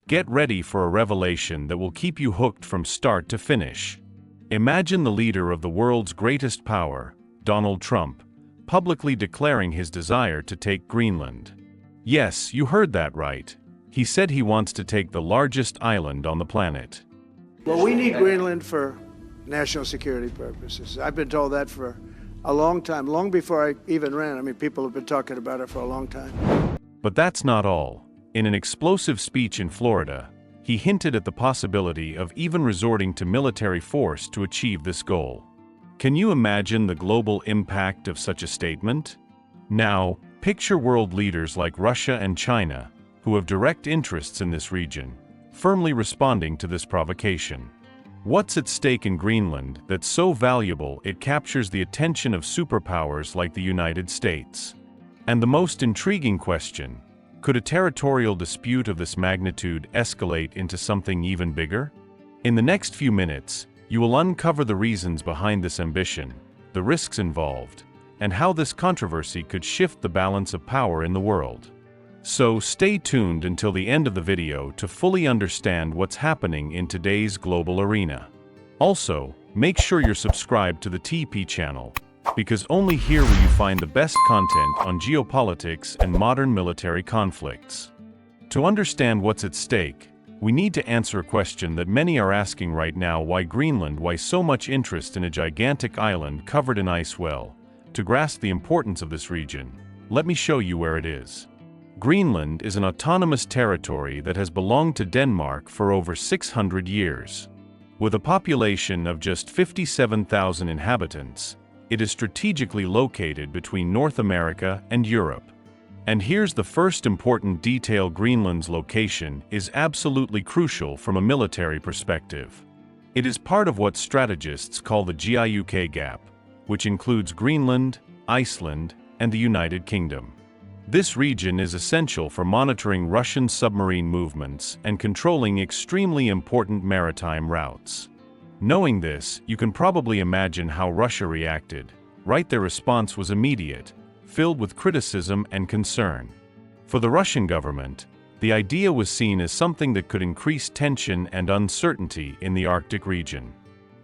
Get ready for a revelation that will keep you hooked from start to finish. Imagine the leader of the world's greatest power, Donald Trump, publicly declaring his desire to take Greenland. Yes, you heard that right. He said he wants to take the largest island on the planet. Well, we need Greenland for national security purposes. I've been told that for a long time, long before I even ran. I mean, people have been talking about it for a long time. But that's not all. In an explosive speech in Florida, he hinted at the possibility of even resorting to military force to achieve this goal. Can you imagine the global impact of such a statement? Now, picture world leaders like Russia and China, who have direct interests in this region, firmly responding to this provocation. What's at stake in Greenland that's so valuable it captures the attention of superpowers like the United States? And the most intriguing question: could a territorial dispute of this magnitude escalate into something even bigger? In the next few minutes, you will uncover the reasons behind this ambition, the risks involved, and how this controversy could shift the balance of power in the world. So stay tuned until the end of the video to fully understand what's happening in today's global arena. Also, make sure you're subscribed to the TP channel, because only here will you find the best content on geopolitics and modern military conflicts. To understand what's at stake, we need to answer a question that many are asking right now: why Greenland? Why so much interest in a gigantic island covered in ice? Well, to grasp the importance of this region, let me show you where it is. Greenland is an autonomous territory that has belonged to Denmark for over 600 years. With a population of just 57,000 inhabitants, it is strategically located between North America and Europe. And here's the first important detail: Greenland's location is absolutely crucial from a military perspective. It is part of what strategists call the geopolitical gap, which includes Greenland, Iceland, and the United Kingdom. This region is essential for monitoring Russian submarine movements and controlling extremely important maritime routes. Knowing this, you can probably imagine how Russia reacted. Right, their response was immediate, filled with criticism and concern. For the Russian government, the idea was seen as something that could increase tension and uncertainty in the Arctic region.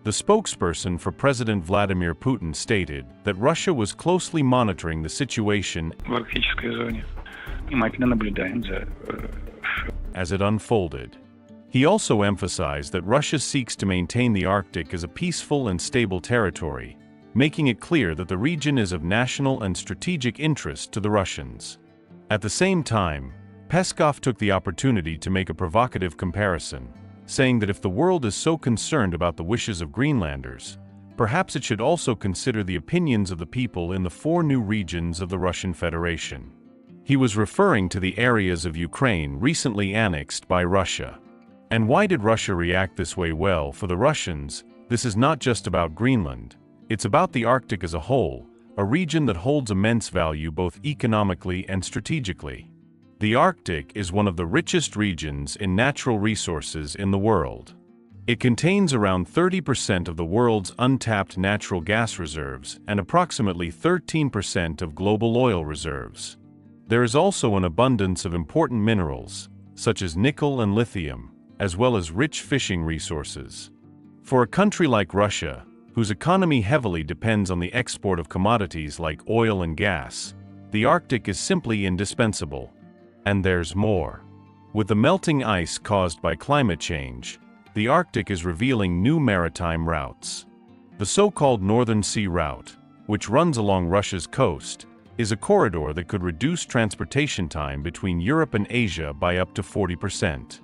The spokesperson for President Vladimir Putin stated that Russia was closely monitoring the situation as it unfolded. He also emphasized that Russia seeks to maintain the Arctic as a peaceful and stable territory, making it clear that the region is of national and strategic interest to the Russians. At the same time, Peskov took the opportunity to make a provocative comparison, saying that if the world is so concerned about the wishes of Greenlanders, perhaps it should also consider the opinions of the people in the 4 new regions of the Russian Federation. He was referring to the areas of Ukraine recently annexed by Russia. And why did Russia react this way? Well, for the Russians, this is not just about Greenland. It's about the Arctic as a whole, a region that holds immense value both economically and strategically. The Arctic is one of the richest regions in natural resources in the world. It contains around 30% of the world's untapped natural gas reserves and approximately 13% of global oil reserves. There is also an abundance of important minerals, such as nickel and lithium, as well as rich fishing resources. For a country like Russia, whose economy heavily depends on the export of commodities like oil and gas, the Arctic is simply indispensable. And there's more. With the melting ice caused by climate change, the Arctic is revealing new maritime routes. The so-called Northern Sea Route, which runs along Russia's coast, is a corridor that could reduce transportation time between Europe and Asia by up to 40%.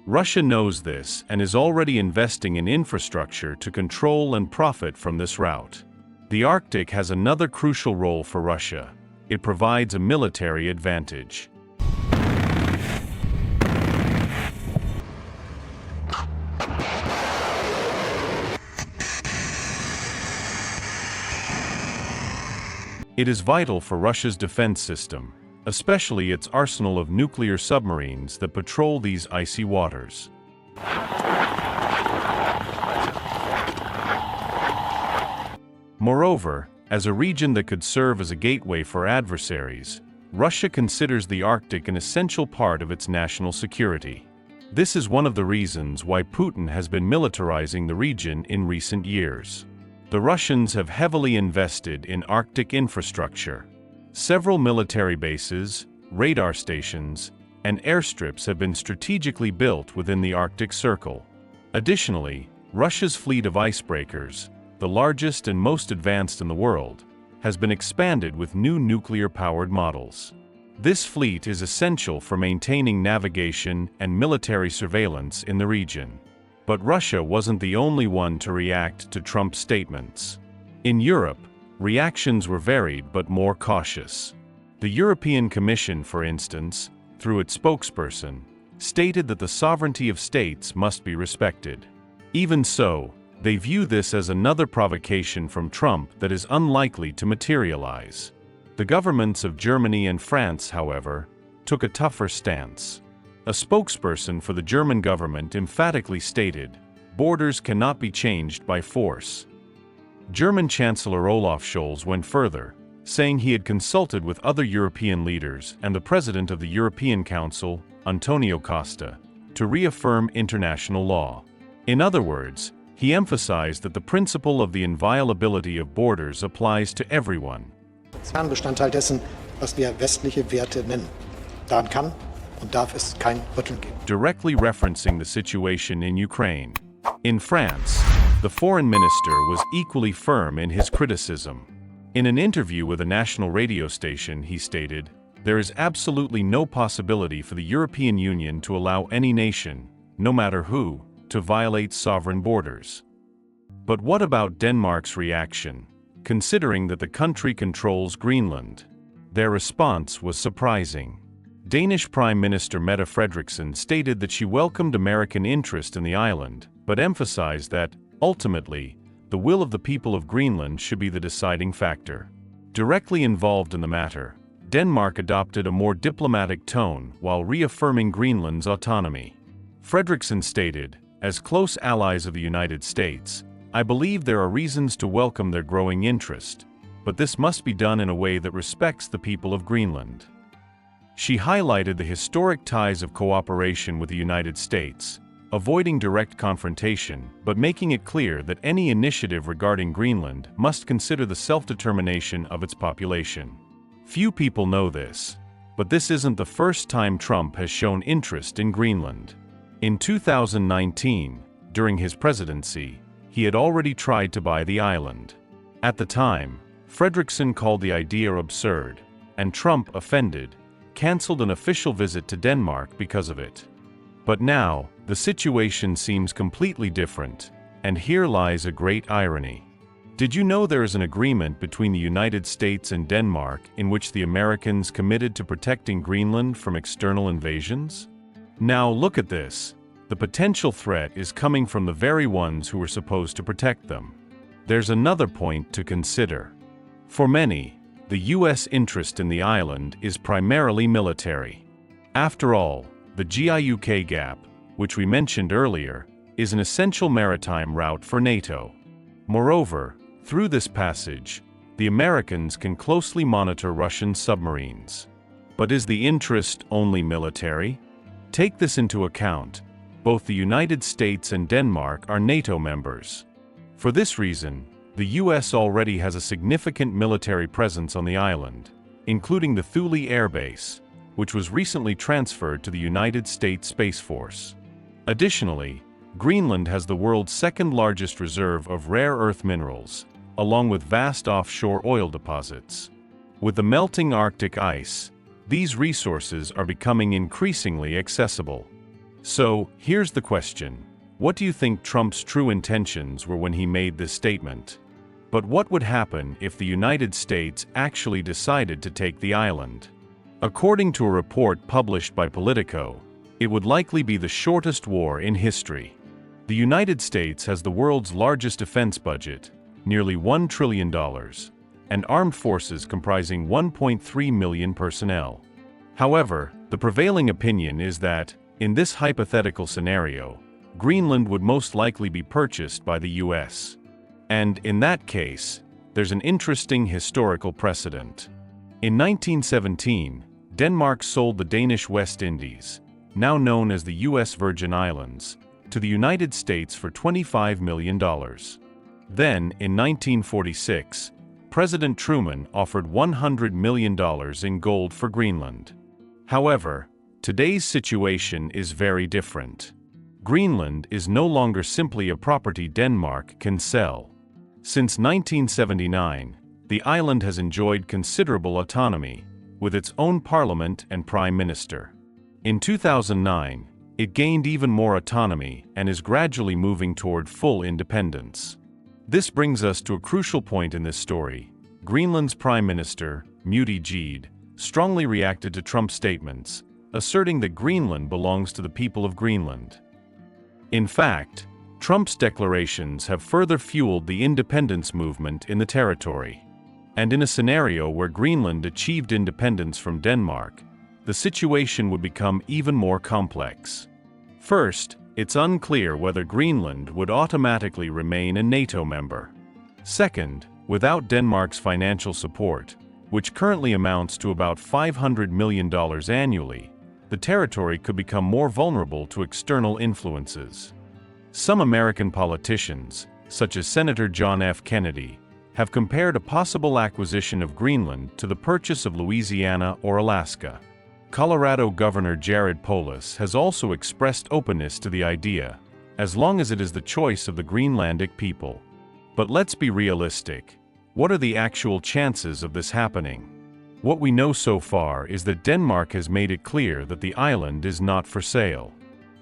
Russia knows this and is already investing in infrastructure to control and profit from this route. The Arctic has another crucial role for Russia. It provides a military advantage. It is vital for Russia's defense system, especially its arsenal of nuclear submarines that patrol these icy waters. Moreover, as a region that could serve as a gateway for adversaries, Russia considers the Arctic an essential part of its national security. This is one of the reasons why Putin has been militarizing the region in recent years. The Russians have heavily invested in Arctic infrastructure. Several military bases, radar stations, and airstrips have been strategically built within the Arctic Circle. Additionally, Russia's fleet of icebreakers, the largest and most advanced in the world, has been expanded with new nuclear-powered models. This fleet is essential for maintaining navigation and military surveillance in the region. But Russia wasn't the only one to react to Trump's statements. In Europe, reactions were varied but more cautious. The European Commission, for instance, through its spokesperson, stated that the sovereignty of states must be respected. Even so, they view this as another provocation from Trump that is unlikely to materialize. The governments of Germany and France, however, took a tougher stance. A spokesperson for the German government emphatically stated, "Borders cannot be changed by force." German Chancellor Olaf Scholz went further, saying he had consulted with other European leaders and the President of the European Council, Antonio Costa, to reaffirm international law. In other words, he emphasized that the principle of the inviolability of borders applies to everyone. Kernbestandteil dessen, was wir westliche Werte nennen. Daran kann und darf es kein Rütteln geben. Directly referencing the situation in Ukraine. In France, the foreign minister was equally firm in his criticism. In an interview with a national radio station, he stated, "There is absolutely no possibility for the European Union to allow any nation, no matter who, to violate sovereign borders." But what about Denmark's reaction, considering that the country controls Greenland? Their response was surprising. Danish Prime Minister Mette Frederiksen stated that she welcomed American interest in the island, but emphasized that, ultimately, the will of the people of Greenland should be the deciding factor. Directly involved in the matter, Denmark adopted a more diplomatic tone while reaffirming Greenland's autonomy. Frederiksen stated, "As close allies of the United States, I believe there are reasons to welcome their growing interest, but this must be done in a way that respects the people of Greenland." She highlighted the historic ties of cooperation with the United States, avoiding direct confrontation but making it clear that any initiative regarding Greenland must consider the self-determination of its population. Few people know this, but this isn't the first time Trump has shown interest in Greenland. In 2019, during his presidency, he had already tried to buy the island. At the time, Frederiksen called the idea absurd, and Trump, offended, canceled an official visit to Denmark because of it. But now, the situation seems completely different, and here lies a great irony. Did you know there is an agreement between the United States and Denmark in which the Americans committed to protecting Greenland from external invasions? Now look at this. The potential threat is coming from the very ones who were supposed to protect them. There's another point to consider. For many, the U.S. interest in the island is primarily military. After all, the GIUK gap, which we mentioned earlier, is an essential maritime route for NATO. Moreover, through this passage, the Americans can closely monitor Russian submarines. But is the interest only military? Take this into account. Both the United States and Denmark are NATO members. For this reason, the U.S. already has a significant military presence on the island, including the Thule Air Base, which was recently transferred to the United States Space Force. Additionally, Greenland has the world's second-largest reserve of rare earth minerals, along with vast offshore oil deposits. With the melting Arctic ice, these resources are becoming increasingly accessible. So, here's the question. What do you think Trump's true intentions were when he made this statement? But what would happen if the United States actually decided to take the island? According to a report published by Politico, it would likely be the shortest war in history. The United States has the world's largest defense budget, nearly $1 trillion, and armed forces comprising 1.3 million personnel. However, the prevailing opinion is that, in this hypothetical scenario, Greenland would most likely be purchased by the U.S. And, in that case, there's an interesting historical precedent. In 1917, Denmark sold the Danish West Indies, now known as the U.S. Virgin Islands, to the United States for $25 million. Then, in 1946, President Truman offered $100 million in gold for Greenland. However, today's situation is very different. Greenland is no longer simply a property Denmark can sell. Since 1979, the island has enjoyed considerable autonomy, with its own parliament and prime minister. In 2009, it gained even more autonomy and is gradually moving toward full independence. This brings us to a crucial point in this story. Greenland's Prime Minister, Buttigieg, strongly reacted to Trump's statements, asserting that Greenland belongs to the people of Greenland. In fact, Trump's declarations have further fueled the independence movement in the territory. And in a scenario where Greenland achieved independence from Denmark, the situation would become even more complex. First, it's unclear whether Greenland would automatically remain a NATO member. Second, without Denmark's financial support, which currently amounts to about $500 million annually, the territory could become more vulnerable to external influences. Some American politicians, such as Senator John F. Kennedy, have compared a possible acquisition of Greenland to the purchase of Louisiana or Alaska. Colorado Governor Jared Polis has also expressed openness to the idea, as long as it is the choice of the Greenlandic people. But let's be realistic. What are the actual chances of this happening? What we know so far is that Denmark has made it clear that the island is not for sale.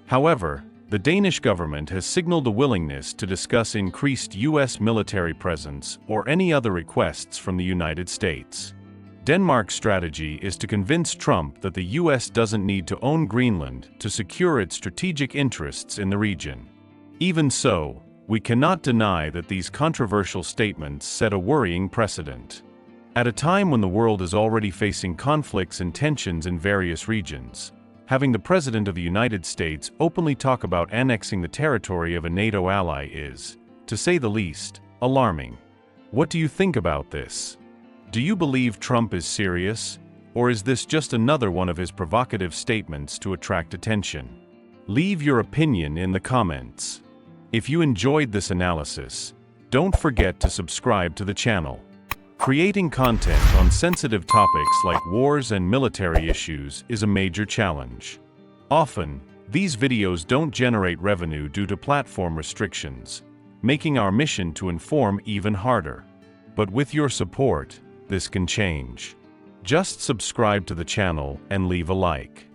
However, the Danish government has signaled a willingness to discuss increased U.S. military presence or any other requests from the United States. Denmark's strategy is to convince Trump that the U.S. doesn't need to own Greenland to secure its strategic interests in the region. Even so, we cannot deny that these controversial statements set a worrying precedent. At a time when the world is already facing conflicts and tensions in various regions, having the President of the United States openly talk about annexing the territory of a NATO ally is, to say the least, alarming. What do you think about this? Do you believe Trump is serious, or is this just another one of his provocative statements to attract attention? Leave your opinion in the comments. If you enjoyed this analysis, don't forget to subscribe to the channel. Creating content on sensitive topics like wars and military issues is a major challenge. Often, these videos don't generate revenue due to platform restrictions, making our mission to inform even harder. But with your support, this can change. Just subscribe to the channel and leave a like.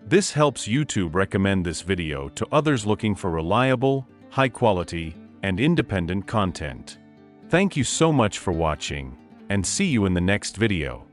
This helps YouTube recommend this video to others looking for reliable, high-quality, and independent content. Thank you so much for watching, and see you in the next video.